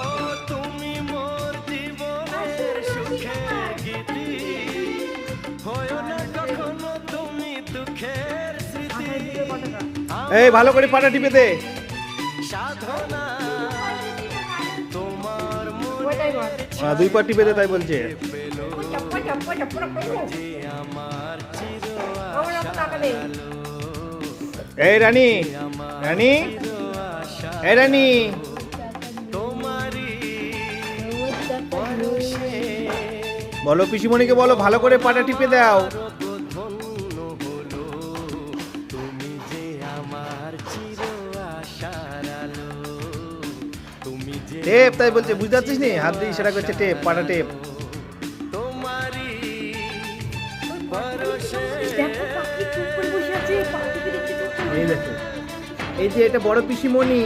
ও তুমি মোর জীবনের সুখের গীতি, হয় না কখনো তুমি দুঃখের স্মৃতি। এই ভালো করে পাটা টিপে দে। সাধনা তোমার দুই পা টিপে দে তাই বলছে। যে আমার চির এই রানী, রানী, এই রানী, তোমারই পরশে বলো পিসিমণিকে বলো ভালো করে পাটা টিপে দাও। ধন্য হলো, তুমি যে আমার চির আশার আলো, তুমি যে টেপ তাই বলছে, বুঝতে পারছিস নি? হাত দিয়ে ইশারা করছে টেপ, পাটা টেপ। তোমারই পরশে এই দেখো, এই যে এটা বড় পিসিমণি,